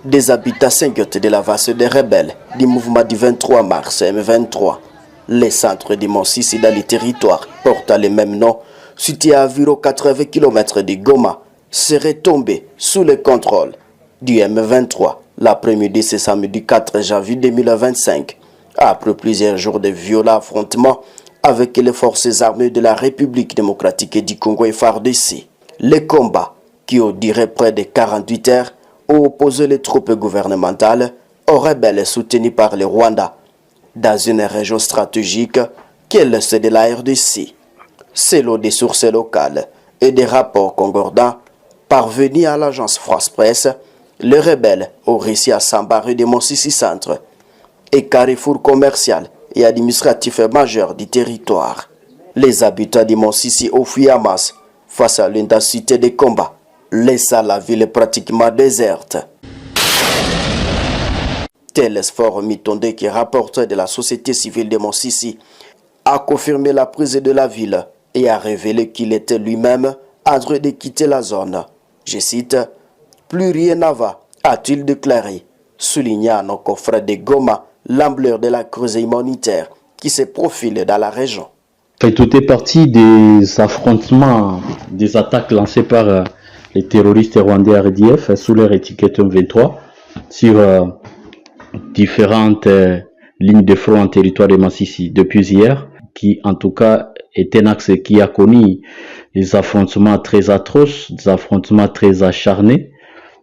Des habitants s'inquiètent de la vaste des rebelles du mouvement du 23 mars M23. Les centres de Monsissi dans les territoires portant le même nom, situés à environ 80 km de Goma, seraient tombés sous le contrôle du M23 l'après-midi de ce samedi 4 janvier 2025, après plusieurs jours de violents affrontements avec les forces armées de la République démocratique du Congo et FARDC. Les combats, qui ont duré près de 48 heures, ont opposé les troupes gouvernementales aux rebelles soutenus par le Rwanda dans une région stratégique qui est l'est de la RDC. Selon des sources locales et des rapports concordants parvenus à l'agence France Presse, les rebelles ont réussi à s'embarrer de Monsissi Centre et carrefour commercial et administratif majeur du territoire. Les habitants de Monsissi ont fui en masse face à l'intensité des combats, laissant la ville pratiquement déserte. Tel Esfor Mitonde, qui rapporte de la société civile de Monsissi, a confirmé la prise de la ville et a révélé qu'il était lui-même en train de quitter la zone. Je cite, « Plus rien ne va », a-t-il déclaré, soulignant à nos confrères de Goma l'ampleur de la crise humanitaire qui se profile dans la région. Tout est parti des affrontements, des attaques lancées par les terroristes rwandais RDF sous leur étiquette M23 sur différentes lignes de front en territoire de Monsissi depuis hier, qui en tout cas est un axe qui a connu des affrontements très atroces, des affrontements très acharnés,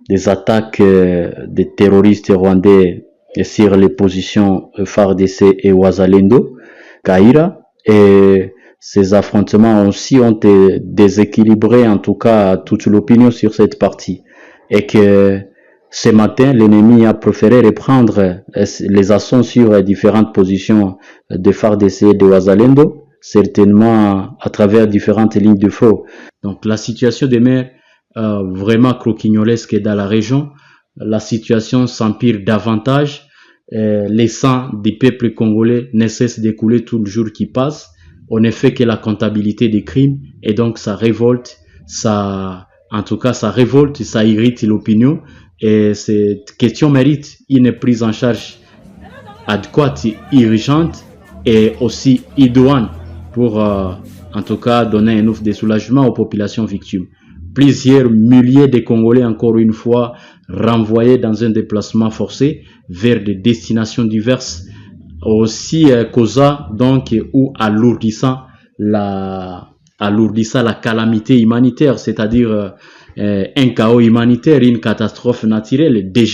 des attaques des terroristes rwandais sur les positions FARDC et Wazalendo, Kaira, et ces affrontements aussi ont déséquilibré en tout cas toute l'opinion sur cette partie, et que ce matin l'ennemi a préféré reprendre les assauts sur différentes positions de FARDC et de Wazalendo, certainement à travers différentes lignes de front. Donc la situation demeure vraiment croquignolesque dans la région. La situation s'empire davantage. Les sangs des peuples congolais ne cessent de couler tout le jour qui passe. On ne fait que la comptabilité des crimes et donc ça révolte, ça irrite l'opinion, et cette question mérite une prise en charge adéquate, urgente et aussi idoine pour en tout cas donner un ouf de soulagement aux populations victimes. Plusieurs milliers de Congolais, encore une fois, renvoyés dans un déplacement forcé vers des destinations diverses, aussi causant donc ou alourdissant la calamité humanitaire, c'est-à-dire un chaos humanitaire, une catastrophe naturelle déjà